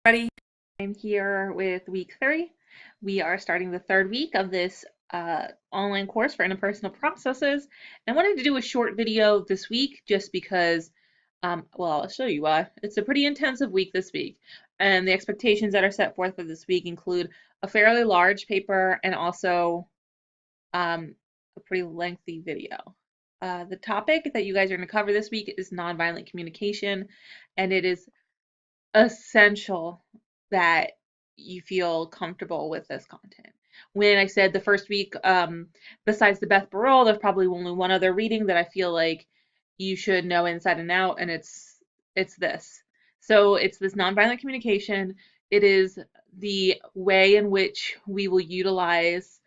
Everybody, I'm here with week 3. We are starting the third week of this online course for interpersonal processes. And I wanted to do a short video this week just because, well, I'll show you why. It's a pretty intensive week this week. And the expectations that are set forth for this week include a fairly large paper and also a pretty lengthy video. The topic that you guys are going to cover this week is nonviolent communication, and it is essential that you feel comfortable with this content. When I said the first week, besides the Beth Barol, there's probably only one other reading that I feel like you should know inside and out, and it's this. So it's this nonviolent communication. It is the way in which we will utilize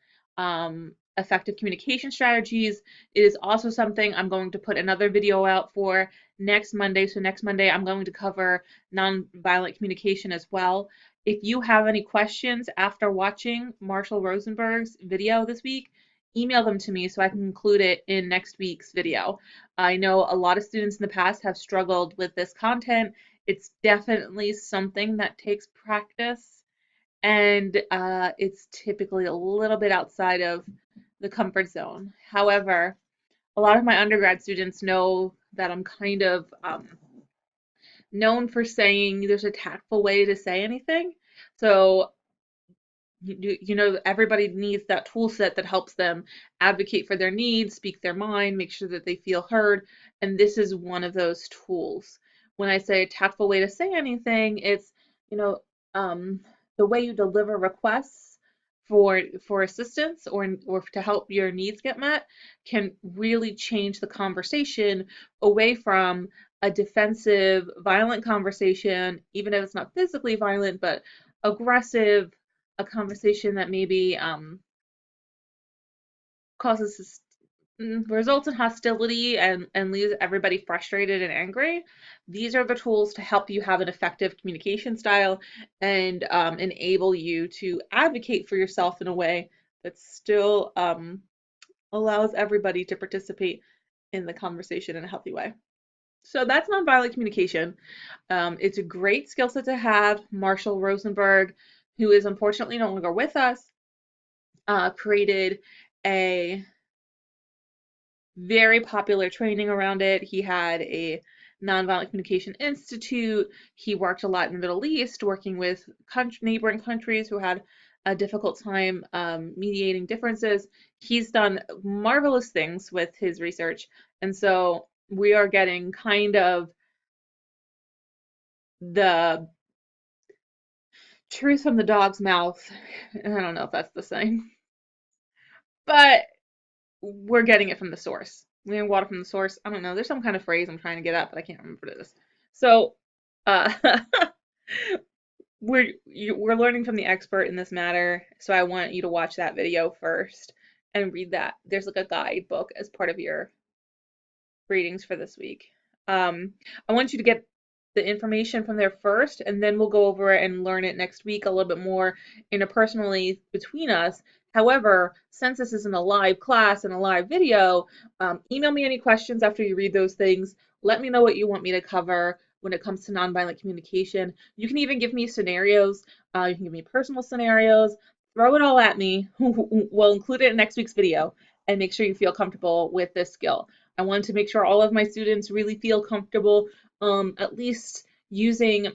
effective communication strategies. It is also something I'm going to put another video out for next Monday. So next Monday, I'm going to cover nonviolent communication as well. If you have any questions after watching Marshall Rosenberg's video this week, email them to me so I can include it in next week's video. I know a lot of students in the past have struggled with this content. It's definitely something that takes practice, and it's typically a little bit outside of the comfort zone. However, a lot of my undergrad students know that I'm kind of known for saying there's a tactful way to say anything. So, everybody needs that tool set that helps them advocate for their needs, speak their mind, make sure that they feel heard. And this is one of those tools. When I say a tactful way to say anything, it's, you know, the way you deliver requests for assistance or to help your needs get met can really change the conversation away from a defensive, violent conversation, even if it's not physically violent, but aggressive, a conversation that maybe causes results in hostility and leaves everybody frustrated and angry. These are the tools to help you have an effective communication style and enable you to advocate for yourself in a way that still allows everybody to participate in the conversation in a healthy way. So that's nonviolent communication. It's a great skill set to have. Marshall Rosenberg, who is unfortunately no longer with us, created a very popular training around it. He had a Nonviolent Communication Institute. He worked a lot in the Middle East, working with neighboring countries who had a difficult time mediating differences. He's done marvelous things with his research, and so we are getting kind of the truth from the dog's mouth. I don't know if that's the saying, but we're getting it from the source. We're getting water from the source. I don't know. There's some kind of phrase I'm trying to get at, but I can't remember what it is. So uh, we're learning from the expert in this matter. So I want you to watch that video first and read that. There's like a guidebook as part of your readings for this week. I want you to get the information from there first, and then we'll go over it and learn it next week a little bit more interpersonally between us. However, since this isn't a live class and a live video, email me any questions after you read those things. Let me know what you want me to cover when it comes to nonviolent communication. You can even give me scenarios. You can give me personal scenarios. Throw it all at me. We'll include it in next week's video and make sure you feel comfortable with this skill. I wanted to make sure all of my students really feel comfortable at least using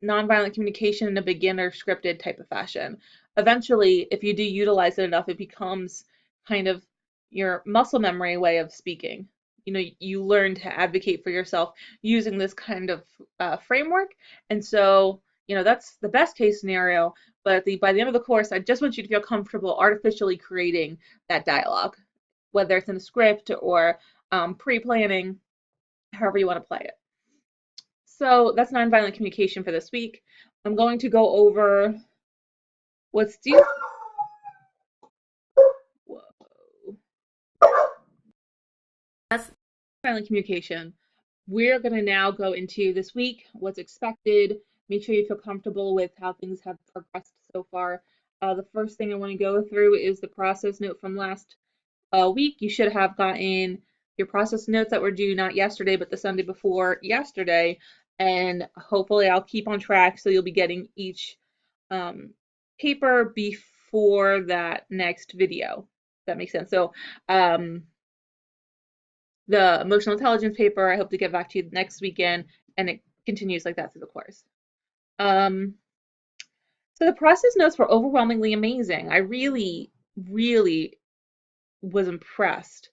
nonviolent communication in a beginner scripted type of fashion. Eventually, if you do utilize it enough, it becomes kind of your muscle memory way of speaking. You learn to advocate for yourself using this kind of framework. And so, that's the best case scenario. But by the end of the course, I just want you to feel comfortable artificially creating that dialogue, whether it's in a script or pre-planning, however you want to play it. So that's nonviolent communication for this week. I'm going to go over what's due. Whoa. That's nonviolent communication. We're going to now go into this week, what's expected. Make sure you feel comfortable with how things have progressed so far. The first thing I want to go through is the process note from last week. You should have gotten your process notes that were due not yesterday, but the Sunday before yesterday. and hopefully I'll keep on track so you'll be getting each um, paper before that next video. If that makes sense. So the emotional intelligence paper, I hope to get back to you next weekend, and it continues like that through the course. Um, so the process notes were overwhelmingly amazing. I really, really was impressed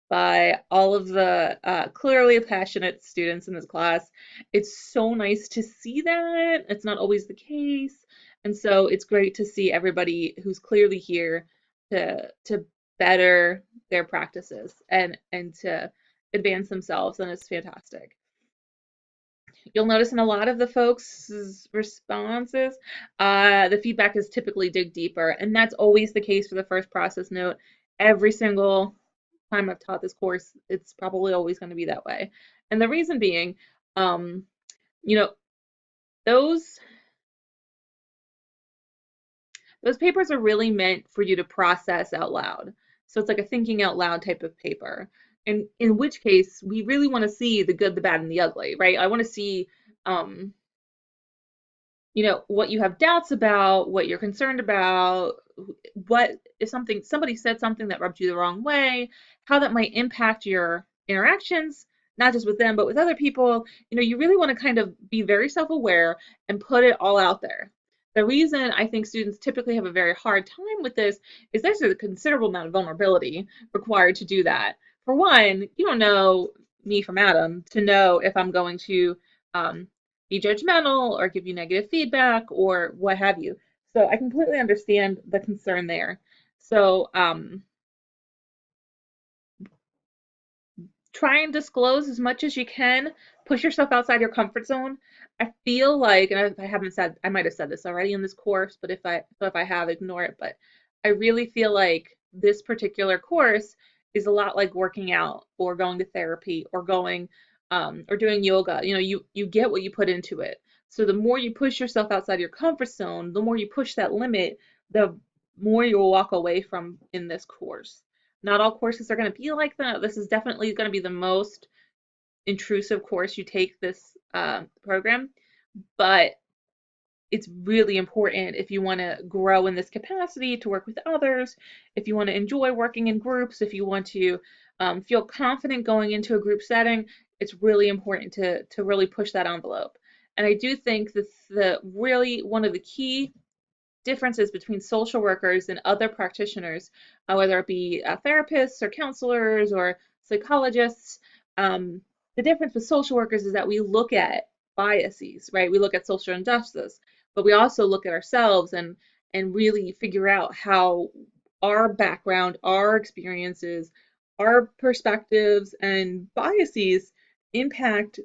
by all of the clearly passionate students in this class. It's so nice to see that. It's not always the case. And so it's great to see everybody who's clearly here to better their practices and to advance themselves, and it's fantastic. You'll notice in a lot of the folks' responses, the feedback is typically dig deeper, and that's always the case for the first process note. Every single time I've taught this course, it's probably always going to be that way. And the reason being, um, you know, those those papers are really meant for you to process out loud. So it's like a thinking out loud type of paper. And in which case, we really want to see the good, the bad, and the ugly, right? I want to see um, what you have doubts about, what you're concerned about, what if somebody said something that rubbed you the wrong way, how that might impact your interactions, not just with them, but with other people. You really want to kind of be very self-aware and put it all out there. The reason I think students typically have a very hard time with this is there's a considerable amount of vulnerability required to do that. For one, you don't know me from Adam to know if I'm going to um, be judgmental or give you negative feedback or what have you. So I completely understand the concern there. So try and disclose as much as you can. Push yourself outside your comfort zone. I feel like, and if I haven't said, I might have said this already in this course, but if I have, ignore it. But I really feel like this particular course is a lot like working out or going to therapy or going or doing yoga. You get what you put into it. So the more you push yourself outside your comfort zone, the more you push that limit, the more you'll walk away from in this course. Not all courses are going to be like that. This is definitely going to be the most intrusive course you take this program, but it's really important if you want to grow in this capacity to work with others, if you want to enjoy working in groups, if you want to feel confident going into a group setting. It's really important to really push that envelope. And I do think that the really one of the key differences between social workers and other practitioners, whether it be therapists or counselors or psychologists. Um, the difference with social workers is that we look at biases, right? We look at social injustice, but we also look at ourselves and really figure out how our background, our experiences, our perspectives and biases impact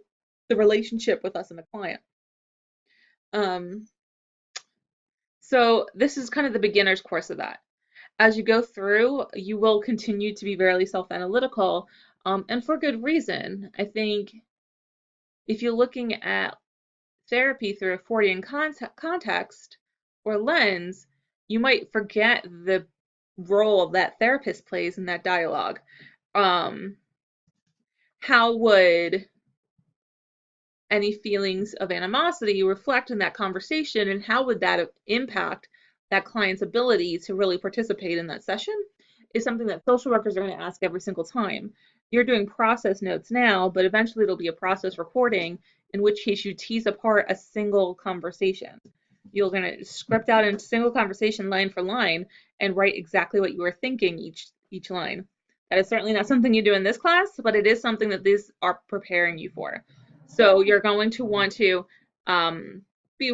the relationship with us and the client. Um, so this is kind of the beginner's course of that. As you go through, you will continue to be very self-analytical, and for good reason. I think if you're looking at therapy through a Fortean context or lens, you might forget the role that therapist plays in that dialogue. Um, how would any feelings of animosity reflect in that conversation, and how would that impact that client's ability to really participate in that session is something that social workers are going to ask every single time. You're doing process notes now, but eventually it'll be a process recording, in which case you tease apart a single conversation. You're going to script out a single conversation line for line and write exactly what you were thinking each line. That is certainly not something you do in this class, but it is something that these are preparing you for. So you're going to want to be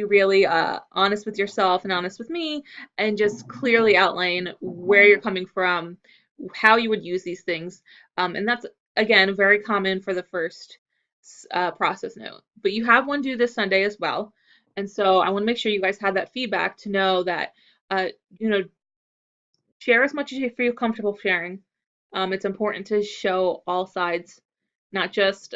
really honest with yourself and honest with me, and just clearly outline where you're coming from, how you would use these things. And that's, again, very common for the first process note. But you have one due this Sunday as well. And so I want to make sure you guys have that feedback to know that, uh, you know, share as much as you feel comfortable sharing. It's important to show all sides, not just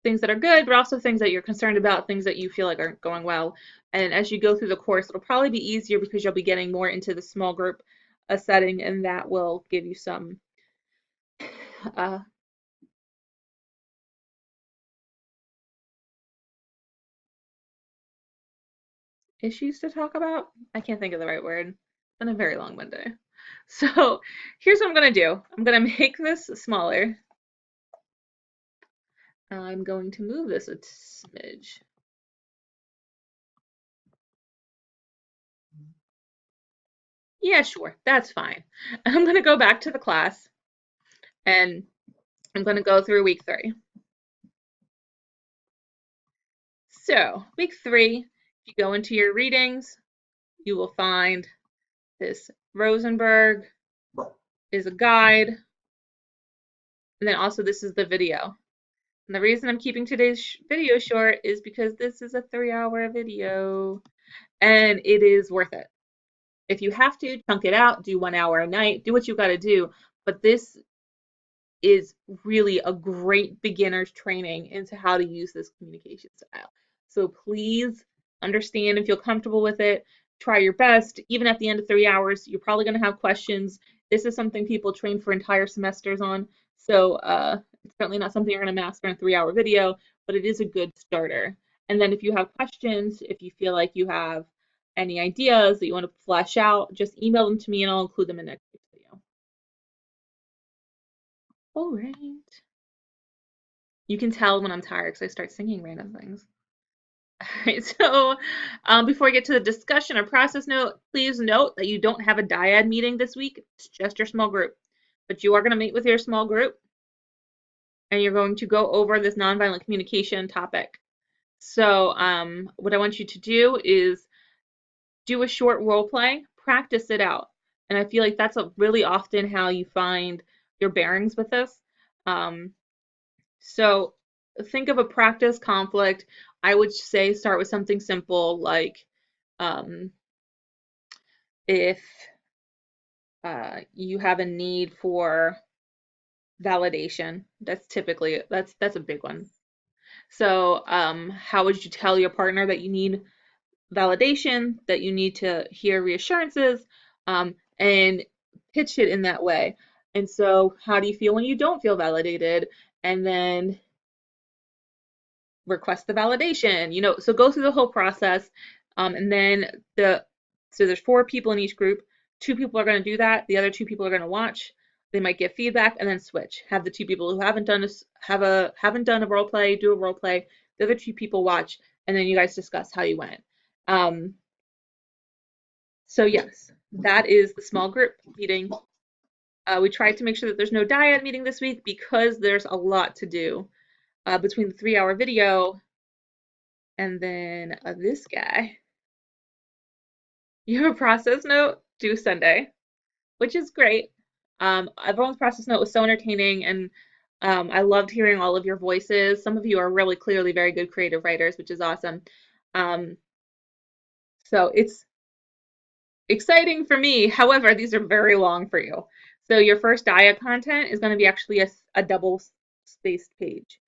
things that are good, but also things that you're concerned about, things that you feel like aren't going well. And as you go through the course, it'll probably be easier because you'll be getting more into the small group setting, and that will give you some uh, issues to talk about. I can't think of the right word. It's been a very long Monday. So here's what I'm gonna do. I'm gonna make this smaller. I'm going to move this a smidge. Yeah, sure, that's fine. I'm gonna go back to the class and I'm gonna go through week 3. So week 3, if you go into your readings, you will find this Rosenberg is a guide, and then also this is the video. And the reason I'm keeping today's video short is because this is a 3-hour video and it is worth it. If you have to, chunk it out, do 1 hour a night, do what you got to do. But this is really a great beginner's training into how to use this communication style. So please understand and feel comfortable with it. Try your best. Even at the end of 3 hours, you're probably going to have questions. This is something people train for entire semesters on. So it's certainly not something you're going to master in a 3-hour video, but it is a good starter. And then if you have questions, if you feel like you have any ideas that you want to flesh out, just email them to me and I'll include them in next week's video. All right. You can tell when I'm tired because I start singing random things. All right, so before I get to the discussion or process note, please note that you don't have a dyad meeting this week. It's just your small group. But you are going to meet with your small group and you're going to go over this nonviolent communication topic. So what I want you to do is do a short role play, practice it out. And I feel like that's really often how you find your bearings with this. Um, So think of a practice conflict. I would say start with something simple like um, if you have a need for validation. That's a big one. So how would you tell your partner that you need validation, that you need to hear reassurances, and pitch it in that way? And so how do you feel when you don't feel validated? And then request the validation, so go through the whole process. And then so there's 4 people in each group. 2 people are going to do that. The other 2 people are going to watch. They might give feedback and then switch. Have the 2 people who haven't done a role play do a role play. The other 2 people watch, and then you guys discuss how you went. So yes, that is the small group meeting. We tried to make sure that there's no dyad meeting this week because there's a lot to do between the 3-hour video and then this guy. You have a process note due Sunday, which is great. Everyone's process note was so entertaining, and I loved hearing all of your voices. Some of you are really clearly very good creative writers, which is awesome. Um, so it's exciting for me. However, these are very long for you. So your first dia content is going to be actually a double spaced page.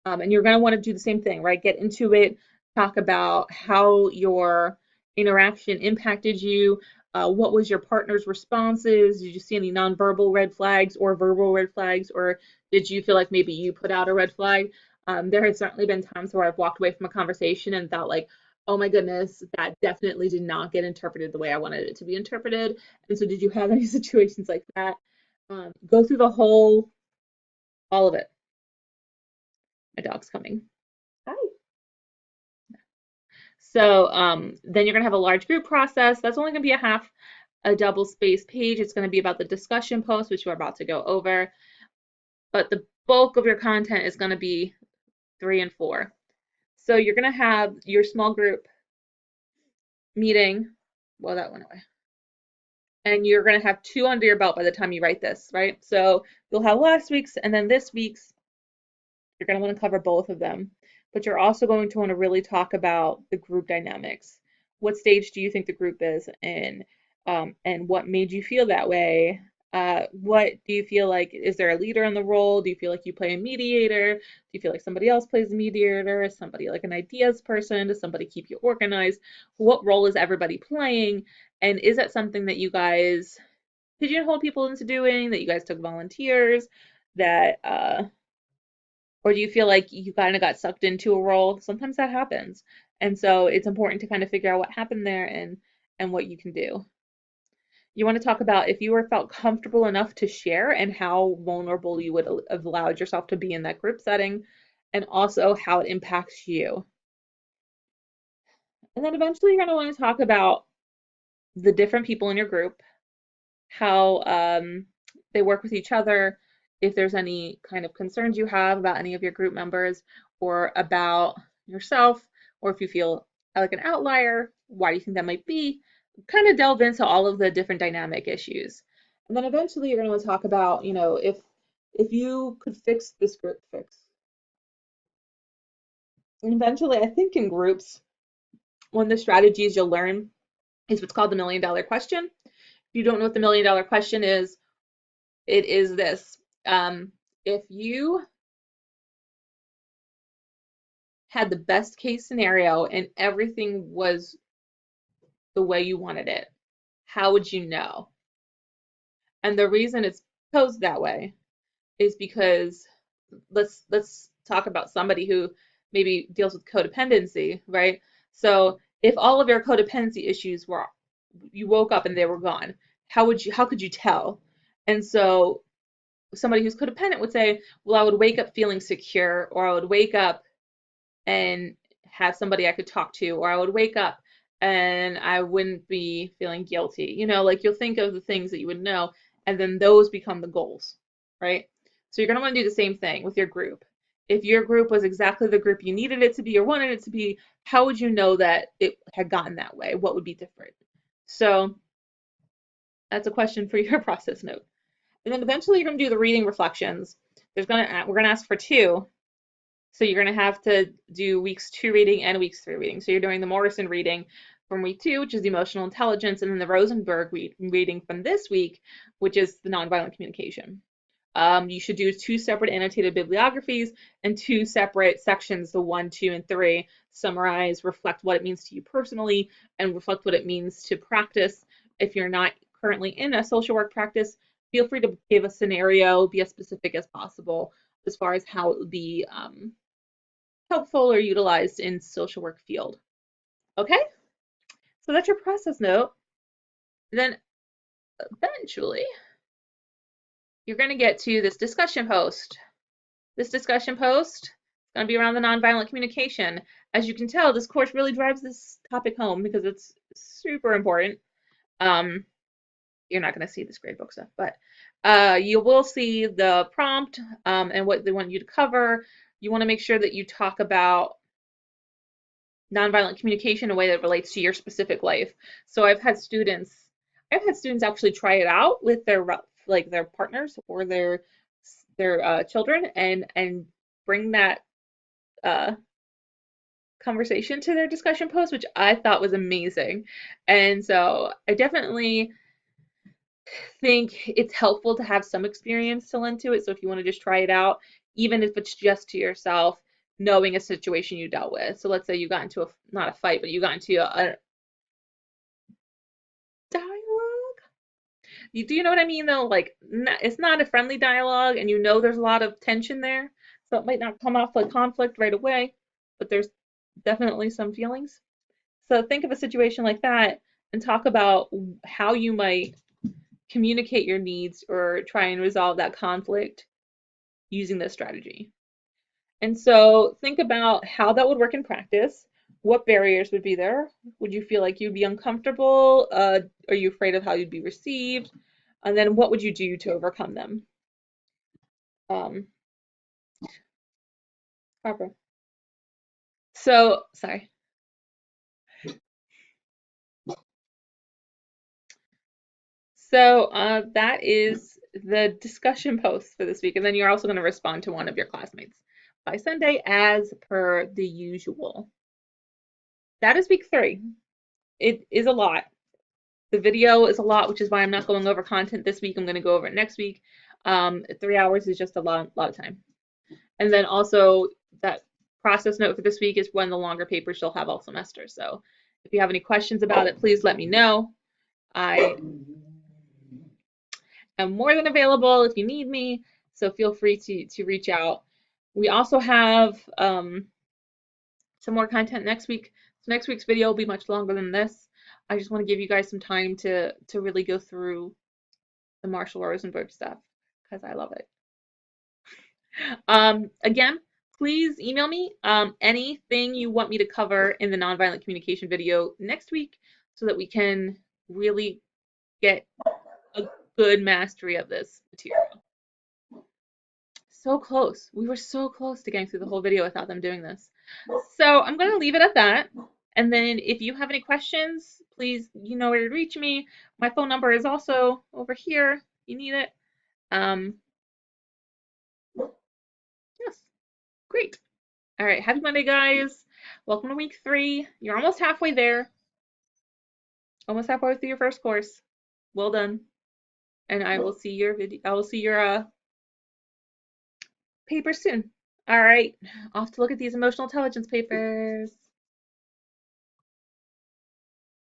And you're going to want to do the same thing, right? Get into it, talk about how your interaction impacted you. What was your partner's responses? Did you see any nonverbal red flags or verbal red flags? Or did you feel like maybe you put out a red flag? There have certainly been times where I've walked away from a conversation and thought like, oh my goodness, that definitely did not get interpreted the way I wanted it to be interpreted. And so did you have any situations like that? Go through all of it. My dog's coming. Hi. So then you're going to have a large group process. That's only going to be a double space page. It's going to be about the discussion post, which we're about to go over. But the bulk of your content is going to be 3 and 4. So you're going to have your small group meeting. Well, that went away. And you're going to have 2 under your belt by the time you write this, right? So you'll have last week's and then this week's. You're going to want to cover both of them, but you're also going to want to really talk about the group dynamics. What stage do you think the group is in, and what made you feel that way? What do you feel like? Is there a leader in the role? Do you feel like you play a mediator? Do you feel like somebody else plays a mediator? Is somebody like an ideas person? Does somebody keep you organized? What role is everybody playing? And is that something that you guys pigeonhole people into doing, that you guys took volunteers? that, or do you feel like you kind of got sucked into a role? Sometimes that happens. And so it's important to kind of figure out what happened there and what you can do. You want to talk about if you were felt comfortable enough to share and how vulnerable you would have allowed yourself to be in that group setting, and also how it impacts you. And then eventually you're going to want to talk about the different people in your group, how they work with each other, if there's any kind of concerns you have about any of your group members or about yourself, or if you feel like an outlier, why do you think that might be? Kind of delve into all of the different dynamic issues. And then eventually you're going to want to talk about, if you could fix this group fix. And eventually, I think in groups, one of the strategies you'll learn is what's called the $1 million question. If you don't know what the $1 million question is, it is this. If you had the best case scenario and everything was the way you wanted it, how would you know? And the reason it's posed that way is because let's talk about somebody who maybe deals with codependency, right? So if all of your codependency issues were, you woke up and they were gone, how could you tell? And so somebody who's codependent would say, well, I would wake up feeling secure, or I would wake up and have somebody I could talk to, or I would wake up and I wouldn't be feeling guilty. Like you'll think of the things that you would know, and then those become the goals, right? So you're going to want to do the same thing with your group. If your group was exactly the group you needed it to be or wanted it to be, how would you know that it had gotten that way? What would be different? So that's a question for your process note. And then eventually you're going to do the reading reflections. We're going to ask for 2. So you're going to have to do weeks 2 reading and weeks 3 reading. So you're doing the Morrison reading from week 2, which is the emotional intelligence, and then the Rosenberg reading from this week, which is the nonviolent communication. You should do 2 separate annotated bibliographies and 2 separate sections, the 1, 2, and 3, summarize, reflect what it means to you personally, and reflect what it means to practice. If you're not currently in a social work practice, feel free to give a scenario, be as specific as possible as far as how it would be helpful or utilized in social work field. Okay, so that's your process note. Then eventually you're going to get to this discussion post. This discussion post is going to be around the nonviolent communication. As you can tell, this course really drives this topic home because it's super important. You're not going to see this gradebook stuff, but you will see the prompt and what they want you to cover. You want to make sure that you talk about nonviolent communication in a way that relates to your specific life. So I've had students actually try it out with their partners or their children and bring that conversation to their discussion post, which I thought was amazing. And so I definitely think it's helpful to have some experience to lend to it. So if you want to just try it out, even if it's just to yourself, knowing a situation you dealt with. So let's say you got into not a fight, but you got into a dialogue. Do you know what I mean though? Like it's not a friendly dialogue, and there's a lot of tension there. So it might not come off like conflict right away, but there's definitely some feelings. So think of a situation like that and talk about how you might communicate your needs or try and resolve that conflict using this strategy. And so think about how that would work in practice. What barriers would be there? Would you feel like you'd be uncomfortable? Are you afraid of how you'd be received? And then what would you do to overcome them? Harper. So, sorry. So that is the discussion post for this week. And then you're also going to respond to one of your classmates by Sunday as per the usual. That is week 3. It is a lot. The video is a lot, which is why I'm not going over content this week. I'm going to go over it next week. 3 hours is just a lot of time. And then also that process note for this week is one of the longer papers you'll have all semester. So if you have any questions about it, please let me know. I am more than available if you need me. So feel free to reach out. We also have some more content next week. So next week's video will be much longer than this. I just want to give you guys some time to really go through the Marshall Rosenberg stuff because I love it. Again, please email me anything you want me to cover in the nonviolent communication video next week so that we can really get a good mastery of this material. So close. We were so close to getting through the whole video without them doing this. So I'm going to leave it at that. And then if you have any questions, please, you know where to reach me. My phone number is also over here if you need it. Yes, great. All right, happy Monday, guys. Welcome to week 3. You're almost halfway there. Almost halfway through your first course. Well done. And I will see your video. I will see your paper soon. All right, off to look at these emotional intelligence papers.